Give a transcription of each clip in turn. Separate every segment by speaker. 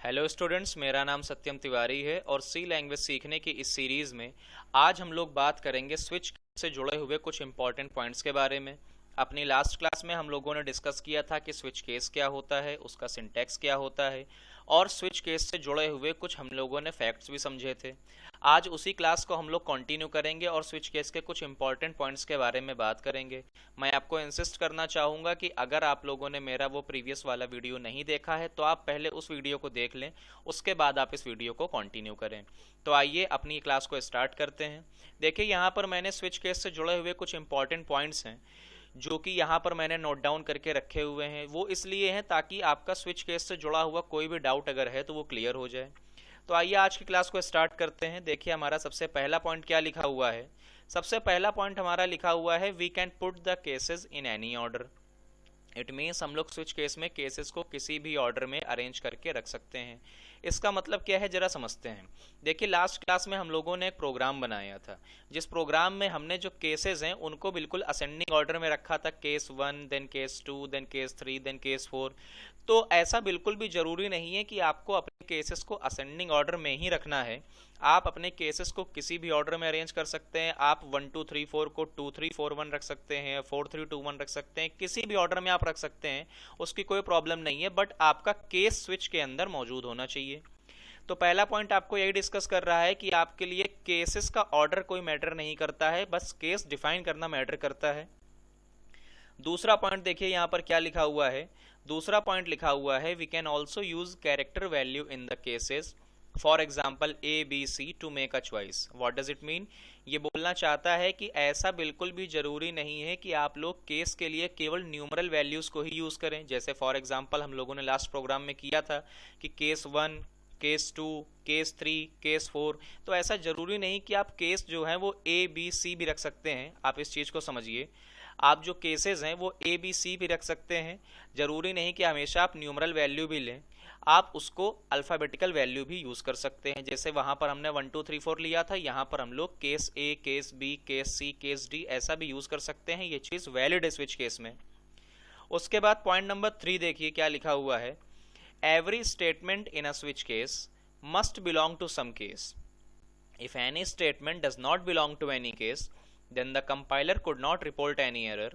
Speaker 1: Hello students, मेरा नाम सत्यम तिवारी है और सी लैंग्वेज सीखने की इस सीरीज़ में आज हम लोग बात करेंगे स्विच से जुड़े हुए कुछ इंपॉर्टेंट पॉइंट्स के बारे में। अपनी लास्ट क्लास में हम लोगों ने डिस्कस किया था कि स्विच केस क्या होता है, उसका सिंटैक्स क्या होता है और स्विच केस से जुड़े हुए कुछ हम लोगों ने फैक्ट्स भी समझे थे। आज उसी क्लास को हम लोग कंटिन्यू करेंगे और स्विच केस के कुछ इंपॉर्टेंट पॉइंट्स के बारे में बात करेंगे। मैं आपको इंसिस्ट करना चाहूँगा कि अगर आप लोगों ने मेरा वो प्रीवियस वाला वीडियो नहीं देखा है तो आप पहले उस वीडियो को देख लें, उसके बाद आप इस वीडियो को कंटिन्यू करें। तो आइए अपनी क्लास को स्टार्ट करते हैं। देखिए, यहाँ पर मैंने स्विच केस से जुड़े हुए कुछ इंपॉर्टेंट पॉइंट्स हैं जो कि यहाँ पर मैंने नोट डाउन करके रखे हुए हैं। वो इसलिए हैं ताकि आपका स्विच केस से जुड़ा हुआ कोई भी डाउट अगर है तो वो क्लियर हो जाए। तो आइए आज की क्लास को स्टार्ट करते हैं। देखिए, हमारा सबसे पहला पॉइंट क्या लिखा हुआ है। सबसे पहला पॉइंट हमारा लिखा हुआ है, we can put the cases in any order. It means हम लोग स्विच केस में केसेस को किसी भी ऑर्डर में अरेंज करके रख सकते हैं। इसका मतलब क्या है, जरा समझते हैं। देखिए, लास्ट क्लास में हम लोगों ने एक प्रोग्राम बनाया था जिस प्रोग्राम में हमने जो केसेस हैं उनको बिल्कुल असेंडिंग ऑर्डर में रखा था। Case 1, then case 2, then case 3, then case 4। तो ऐसा बिल्कुल भी जरूरी नहीं है कि आपको अपने केसेस को असेंडिंग ऑर्डर में ही रखना है। आप अपने केसेस को किसी भी ऑर्डर में अरेंज कर सकते हैं। आप 1 2 3 4 को 2 3 4 1 रख सकते हैं, 4 3 2 1 रख सकते हैं, किसी भी ऑर्डर में आप रख सकते हैं, उसकी कोई प्रॉब्लम नहीं है। बट आपका केस स्विच के अंदर मौजूद होना चाहिए। तो पहला पॉइंट आपको यही डिस्कस कर रहा है कि आपके लिए केसेस का ऑर्डर कोई मैटर नहीं करता है, बस केस डिफाइन करना मैटर करता है। दूसरा पॉइंट देखिए यहाँ पर क्या लिखा हुआ है। दूसरा पॉइंट लिखा हुआ है, we can also use character value in the cases, for example A B C to make a choice. What does it mean? ये बोलना चाहता है कि ऐसा बिल्कुल भी जरूरी नहीं है कि आप लोग केस के लिए केवल न्यूमरल वैल्यूज को ही यूज करें। जैसे फॉर एग्जाम्पल हम लोगों ने लास्ट प्रोग्राम में किया था कि केस 1, केस 2, केस 3, केस 4। तो ऐसा जरूरी नहीं कि आप केस जो है वो ए बी सी भी रख सकते हैं। आप इस चीज को समझिए, आप जो केसेस हैं वो ए बी सी भी रख सकते हैं। जरूरी नहीं कि हमेशा आप न्यूमरल वैल्यू भी लें, आप उसको अल्फाबेटिकल वैल्यू भी यूज कर सकते हैं। जैसे वहां पर हमने 1 2 3 4 लिया था, यहाँ पर हम लोग केस ए, केस बी, केस सी, केस डी ऐसा भी यूज कर सकते हैं। ये चीज वैलिड है स्विच केस में। उसके बाद पॉइंट नंबर 3 देखिए क्या लिखा हुआ है, every statement in a switch case must belong to some case. If any statement does not belong to any case, then the compiler could not report any error.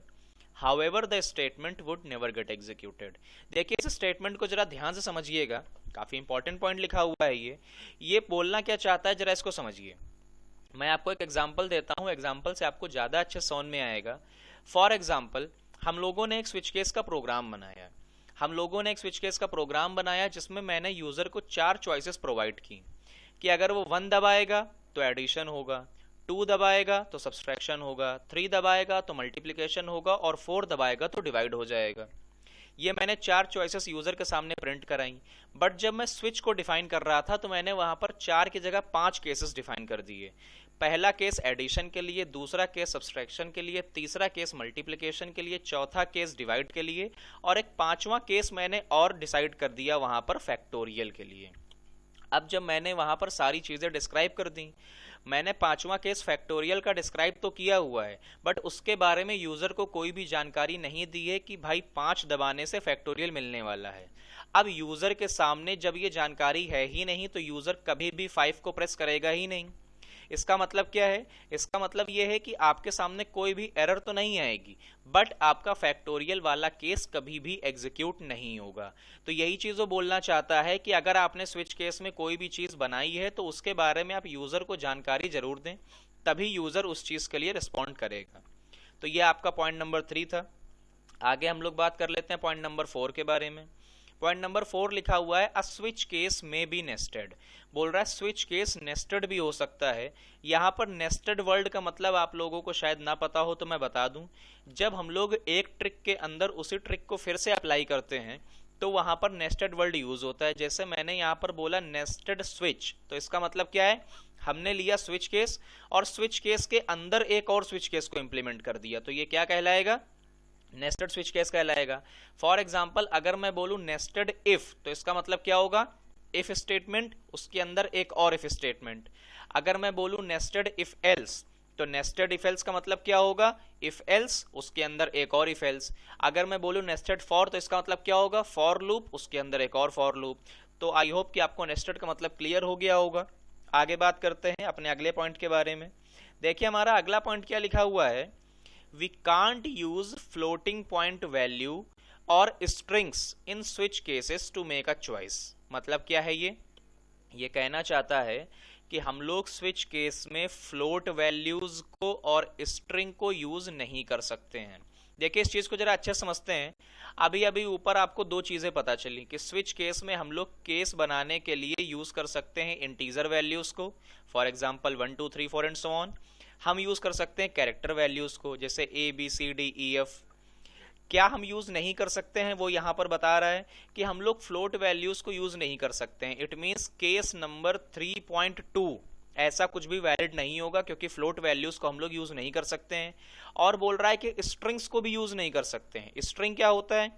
Speaker 1: However, the statement would never get executed. देखिए, इस statement को जरा ध्यान से समझिएगा, काफी important point लिखा हुआ है। ये बोलना क्या चाहता है, जरा इसको समझिए। मैं आपको एक एग्जांपल देता हूँ, एग्जांपल से आपको ज्यादा अच्छे समझ में आएगा। फॉर एग्जांपल, हम लोगों ने एक स्विच केस का प्रोग्राम बनाया। जिसमें मैंने यूजर को 4 चॉइसेस प्रोवाइड की कि अगर वो 1 दबाएगा तो एडिशन होगा, 2 दबाएगा तो सब्सट्रैक्शन होगा, 3 दबाएगा तो मल्टीप्लिकेशन होगा और 4 दबाएगा तो डिवाइड हो जाएगा। ये मैंने 4 चॉइसेस यूजर के सामने प्रिंट कराई। बट जब मैं स्विच को डिफाइन कर रहा था तो मैंने वहां पर 4 की जगह 5 केसेस डिफाइन कर दिए। पहला केस एडिशन के लिए, दूसरा केस सब्सट्रैक्शन के लिए, तीसरा केस मल्टीप्लिकेशन के लिए, चौथा केस डिवाइड के लिए और एक 5वां केस मैंने और डिसाइड कर दिया वहां पर फैक्टोरियल के लिए। अब जब मैंने वहां पर सारी चीजें डिस्क्राइब कर दी, मैंने 5वां केस फैक्टोरियल का डिस्क्राइब तो किया हुआ है, बट उसके बारे में यूजर को कोई भी जानकारी नहीं दी है कि भाई 5 दबाने से फैक्टोरियल मिलने वाला है। अब यूजर के सामने जब ये जानकारी है ही नहीं तो यूजर कभी भी 5 को प्रेस करेगा ही नहीं। इसका मतलब क्या है? इसका मतलब यह है कि आपके सामने कोई भी एरर तो नहीं आएगी, बट आपका फैक्टोरियल वाला केस कभी भी एग्जीक्यूट नहीं होगा। तो यही चीज वो बोलना चाहता है कि अगर आपने स्विच केस में कोई भी चीज बनाई है तो उसके बारे में आप यूजर को जानकारी जरूर दें, तभी यूजर उस चीज के लिए रिस्पॉन्ड करेगा। तो ये आपका पॉइंट नंबर 3 था। आगे हम लोग बात कर लेते हैं पॉइंट नंबर 4 के बारे में। पॉइंट नंबर 4 लिखा हुआ है, अ स्विच केस में बी नेस्टेड। बोल रहा है स्विच केस नेस्टेड भी हो सकता है। यहाँ पर नेस्टेड वर्ड का मतलब आप लोगों को शायद ना पता हो तो मैं बता दूं। जब हम लोग एक ट्रिक के अंदर उसी ट्रिक को फिर से अप्लाई करते हैं तो वहां पर नेस्टेड वर्ड यूज होता है। जैसे मैंने यहाँ पर बोला नेस्टेड स्विच, तो इसका मतलब क्या है, हमने लिया स्विच केस और स्विच केस के अंदर एक और स्विच केस को इंप्लीमेंट कर दिया, तो ये क्या कहलाएगा, नेस्टेड स्विच केस कहलाएगा। फॉर एग्जाम्पल, अगर मैं बोलूं नेस्टेड इफ, तो इसका मतलब क्या होगा, इफ स्टेटमेंट उसके अंदर एक और इफ स्टेटमेंट। अगर मैं बोलूं नेस्टेड इफ एल्स, तो नेस्टेड इफ एल्स का मतलब क्या होगा, इफ एल्स उसके अंदर एक और इफ एल्स। अगर मैं बोलूं नेस्टेड फॉर, तो इसका मतलब क्या होगा, फॉर लूप उसके अंदर एक और फॉर लूप। तो आई होप कि आपको नेस्टेड का मतलब क्लियर हो गया होगा। आगे बात करते हैं अपने अगले पॉइंट के बारे में। देखिए हमारा अगला पॉइंट क्या लिखा हुआ है, we can't use floating point value और strings in switch cases to make a choice. मतलब क्या है ये कहना चाहता है कि हम लोग स्विच केस में फ्लोट वैल्यूज को और स्ट्रिंग को यूज नहीं कर सकते हैं। देखिए इस चीज को जरा अच्छे समझते हैं। अभी अभी ऊपर आपको दो चीजें पता चली कि स्विच केस में हम लोग केस बनाने के लिए यूज कर सकते हैं इंटीजर वैल्यूज को, for example 1 2 3 4 and so on. हम यूज कर सकते हैं कैरेक्टर वैल्यूज को, जैसे A B C D E F. क्या हम यूज नहीं कर सकते हैं, वो यहां पर बता रहा है कि हम लोग फ्लोट वैल्यूज को यूज नहीं कर सकते हैं। इट मींस केस नंबर 3.2 ऐसा कुछ भी वैलिड नहीं होगा, क्योंकि फ्लोट वैल्यूज को हम लोग यूज नहीं कर सकते हैं। और बोल रहा है कि स्ट्रिंग्स को भी यूज नहीं कर सकते हैं। स्ट्रिंग क्या होता है,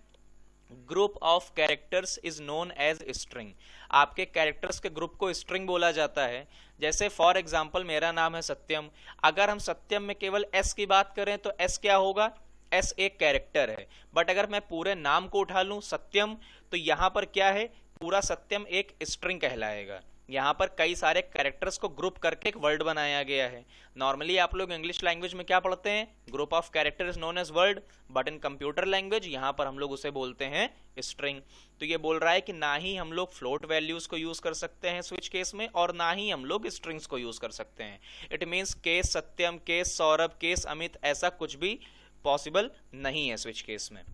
Speaker 1: group of characters is known as string. आपके कैरेक्टर्स के ग्रुप को स्ट्रिंग बोला जाता है। जैसे फॉर एग्जांपल मेरा नाम है सत्यम, अगर हम सत्यम में केवल एस की बात करें तो एस क्या होगा, एस एक कैरेक्टर है। बट अगर मैं पूरे नाम को उठा लूं सत्यम, तो यहां पर क्या है, पूरा सत्यम एक स्ट्रिंग कहलाएगा। यहां पर कई सारे कैरेक्टर्स को ग्रुप करके एक वर्ड बनाया गया है। नॉर्मली आप लोग इंग्लिश लैंग्वेज में क्या पढ़ते हैं, group of character is known as word, but in computer language यहां पर हम लोग उसे बोलते हैं स्ट्रिंग। तो ये बोल रहा है कि ना ही हम लोग फ्लोट वैल्यूज को यूज कर सकते हैं स्विच केस में, और ना ही हम लोग स्ट्रिंग्स को यूज कर सकते हैं। It means case Satyam, case Saurabh, case Amit, ऐसा कुछ भी पॉसिबल नहीं है स्विच केस में।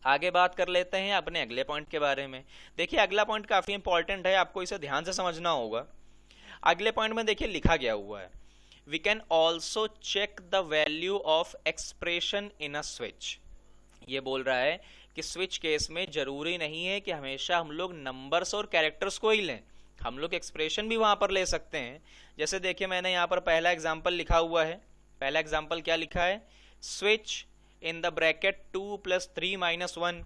Speaker 1: आगे बात कर लेते हैं अपने अगले पॉइंट के बारे में। देखिए अगला पॉइंट काफी इंपॉर्टेंट है, आपको इसे ध्यान से समझना होगा। अगले पॉइंट में देखिए लिखा गया हुआ है, we can also check the value of expression in a switch. ये बोल रहा है कि स्विच केस में जरूरी नहीं है कि हमेशा हम लोग नंबर्स और कैरेक्टर्स को ही लें, हम लोग एक्सप्रेशन भी वहां पर ले सकते हैं। जैसे देखिए मैंने यहाँ पर पहला एग्जाम्पल लिखा हुआ है। पहला एग्जाम्पल क्या लिखा है, स्विच इन द ब्रैकेट 2 + 3 - 1।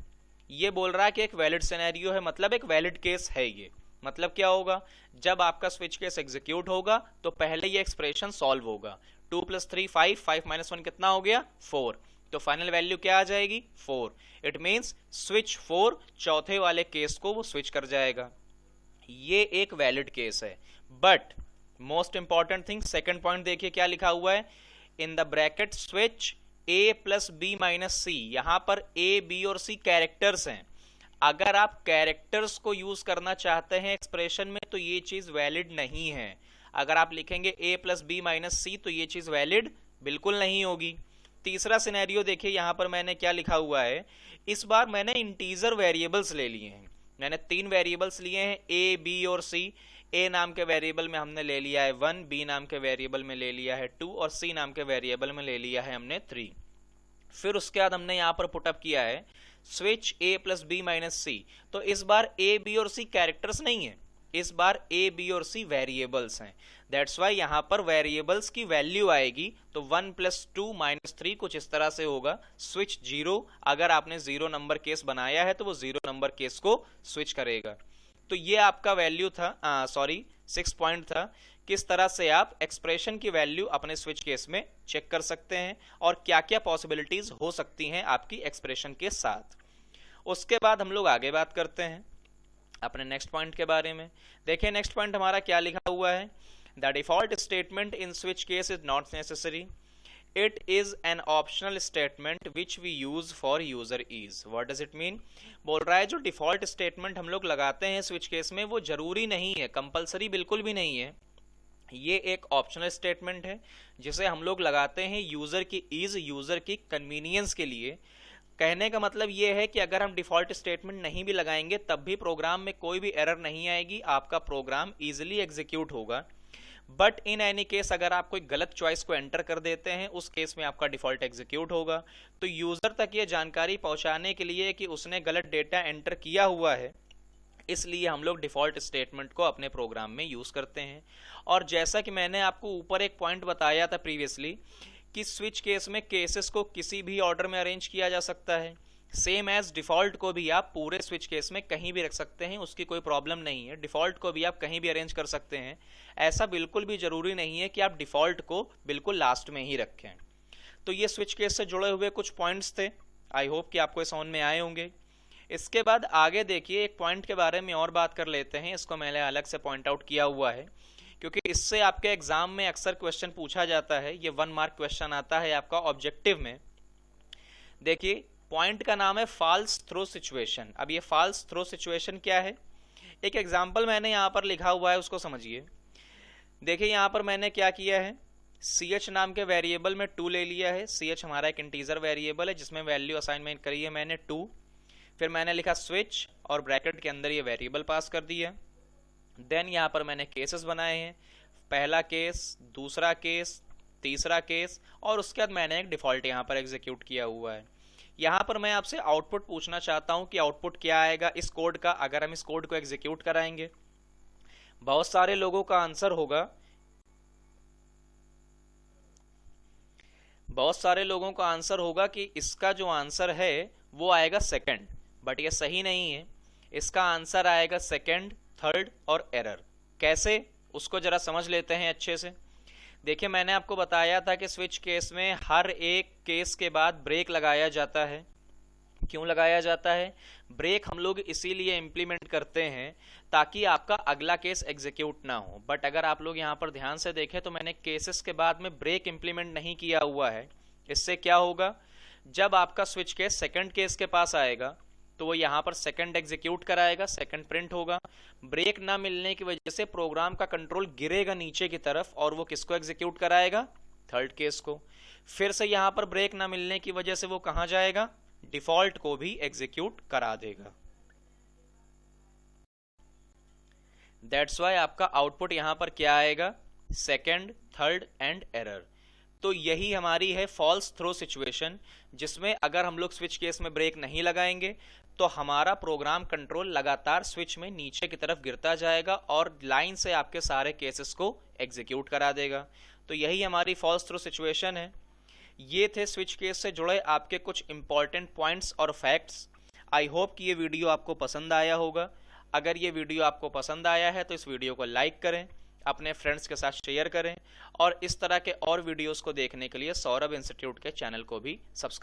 Speaker 1: ये बोल रहा है कि एक वैलिड सिनेरियो है, मतलब एक वैलिड केस है ये। मतलब क्या होगा, जब आपका स्विच केस एग्जीक्यूट होगा तो पहले ये एक्सप्रेशन सॉल्व होगा। 2 + 3 5, 5 - 1 कितना हो गया, 4। तो फाइनल वैल्यू क्या आ जाएगी, 4। इट मींस स्विच 4 चौथे वाले केस को वो स्विच कर जाएगा। ये एक वैलिड केस है। But most important thing, second point देखिए क्या लिखा हुआ है, in the bracket switch a + b - c। यहां पर a, b और c कैरेक्टर्स हैं। अगर आप कैरेक्टर्स को यूज करना चाहते हैं एक्सप्रेशन में तो ये चीज वैलिड नहीं है। अगर आप लिखेंगे a + b - c तो ये चीज वैलिड बिल्कुल नहीं होगी। तीसरा सिनेरियो देखिए, यहां पर मैंने क्या लिखा हुआ है, इस बार मैंने इंटीजर वेरिएबल्स ले लिए हैं। मैंने 3 वेरिएबल्स लिए हैं, a, b और c। a नाम के वेरिएबल में हमने ले लिया है 1, b नाम के वेरिएबल में ले लिया है 2 और c नाम के वेरिएबल में ले लिया है हमने 3। फिर उसके बाद हमने यहां पर पुटअप किया है स्विच a + b - c। तो इस बार a, b और c कैरेक्टर्स नहीं है, इस बार a, b और c वेरिएबल्स हैं। दैट्स वाई यहां पर वेरिएबल्स की वैल्यू आएगी तो 1 + 2 - 3 कुछ इस तरह से होगा। स्विच 0, अगर आपने 0 नंबर केस बनाया है तो वो 0 नंबर केस को स्विच करेगा। तो ये आपका वैल्यू था, 6 पॉइंट था, किस तरह से आप एक्सप्रेशन की वैल्यू अपने स्विच केस में चेक कर सकते हैं और क्या क्या पॉसिबिलिटीज हो सकती हैं आपकी एक्सप्रेशन के साथ। उसके बाद हम लोग आगे बात करते हैं अपने नेक्स्ट पॉइंट के बारे में। देखिए नेक्स्ट पॉइंट हमारा क्या लिखा हुआ है, the default statement in switch case is not necessary, it is an optional statement which we use for user ease. What does it mean, बोल रहा है जो डिफॉल्ट स्टेटमेंट हम लोग लगाते हैं स्विच केस में वो जरूरी नहीं है, कंपलसरी बिल्कुल भी नहीं है। ये एक ऑप्शनल स्टेटमेंट है जिसे हम लोग लगाते हैं यूजर की ईज, यूजर की कन्वीनियंस के लिए। कहने का मतलब ये है कि अगर हम डिफॉल्ट स्टेटमेंट नहीं भी लगाएंगे तब भी प्रोग्राम में कोई भी एरर नहीं आएगी, आपका प्रोग्राम इजीली एग्जीक्यूट होगा। बट इन एनी केस अगर आप कोई गलत चॉइस को एंटर कर देते हैं उस केस में आपका डिफॉल्ट एग्जीक्यूट होगा। तो यूजर तक ये जानकारी पहुंचाने के लिए कि उसने गलत डेटा एंटर किया हुआ है, इसलिए हम लोग डिफॉल्ट स्टेटमेंट को अपने प्रोग्राम में यूज करते हैं। और जैसा कि मैंने आपको ऊपर एक पॉइंट बताया था प्रीवियसली कि स्विच केस में केसेस को किसी भी ऑर्डर में अरेंज किया जा सकता है, सेम एज डिफॉल्ट को भी आप पूरे स्विच केस में कहीं भी रख सकते हैं, उसकी कोई प्रॉब्लम नहीं है। डिफॉल्ट को भी आप कहीं भी अरेंज कर सकते हैं, ऐसा बिल्कुल भी जरूरी नहीं है कि आप डिफॉल्ट को बिल्कुल लास्ट में ही रखें। तो ये स्विच केस से जुड़े हुए कुछ पॉइंट्स थे, आई होप कि आपको समझ में आए होंगे। इसके बाद आगे देखिए, एक पॉइंट के बारे में और बात कर लेते हैं, इसको मैंने अलग से पॉइंट आउट किया हुआ है क्योंकि इससे आपके एग्जाम में अक्सर क्वेश्चन पूछा जाता है। ये 1 मार्क क्वेश्चन आता है आपका ऑब्जेक्टिव में। देखिए, पॉइंट का नाम है फॉल्स थ्रो सिचुएशन। अब ये फॉल्स थ्रो सिचुएशन क्या है, एक एग्जाम्पल मैंने यहाँ पर लिखा हुआ है, उसको समझिए। देखिए यहाँ पर मैंने क्या किया है, ch नाम के वेरिएबल में 2 ले लिया है। ch हमारा एक इंटीजर वेरिएबल है जिसमें वैल्यू असाइनमेंट करी है मैंने 2। फिर मैंने लिखा स्विच और ब्रैकेट के अंदर ये वेरिएबल पास कर दिया। देन यहाँ पर मैंने केसेस बनाए हैं, पहला केस, दूसरा केस, तीसरा केस, और उसके बाद मैंने एक डिफॉल्ट यहाँ पर एग्जीक्यूट किया हुआ है। यहाँ पर मैं आपसे आउटपुट पूछना चाहता हूँ कि आउटपुट क्या आएगा इस कोड का अगर हम इस कोड को एग्जीक्यूट कराएंगे। बहुत सारे लोगों का आंसर होगा, कि इसका जो आंसर है वो आएगा सेकंड, बट ये सही नहीं है। इसका आंसर आएगा सेकंड, थर्ड और एरर। कैसे, उसको जरा समझ लेते हैं अच्छे से। देखिए, मैंने आपको बताया था कि स्विच केस में हर एक केस के बाद ब्रेक लगाया जाता है। क्यों लगाया जाता है? ब्रेक हम लोग इसीलिए इंप्लीमेंट करते हैं ताकि आपका अगला केस एग्जीक्यूट ना हो। बट अगर आप लोग यहाँ पर ध्यान से देखें तो मैंने केसेस के बाद में ब्रेक इंप्लीमेंट नहीं किया हुआ है। इससे क्या होगा, जब आपका स्विच केस सेकंड केस के पास आएगा तो वो यहाँ पर सेकंड एग्जीक्यूट कराएगा, सेकंड प्रिंट होगा। ब्रेक ना मिलने की वजह से प्रोग्राम का कंट्रोल गिरेगा नीचे की तरफ और वो किसको एग्जीक्यूट कराएगा, थर्ड केस को। फिर से यहाँ पर ब्रेक ना मिलने की वजह से वो कहाँ जाएगा, डिफॉल्ट को भी एग्जीक्यूट करा देगा। दैट्स वाई आपका आउटपुट यहां पर क्या आएगा, सेकंड, थर्ड एंड एरर। तो यही हमारी है फॉल्स थ्रो सिचुएशन, जिसमें अगर हम लोग स्विच केस में ब्रेक नहीं लगाएंगे तो हमारा प्रोग्राम कंट्रोल लगातार स्विच में नीचे की तरफ गिरता जाएगा और लाइन से आपके सारे केसेस को एग्जीक्यूट करा देगा। तो यही हमारी फॉल्स थ्रो सिचुएशन है। ये थे स्विच केस से जुड़े आपके कुछ इंपॉर्टेंट पॉइंट्स और फैक्ट्स। आई होप कि ये वीडियो आपको पसंद आया होगा। अगर ये वीडियो आपको पसंद आया है तो इस वीडियो को लाइक करें, अपने फ्रेंड्स के साथ शेयर करें और इस तरह के और वीडियोस को देखने के लिए सौरभ इंस्टीट्यूट के चैनल को भी सब्सक्राइब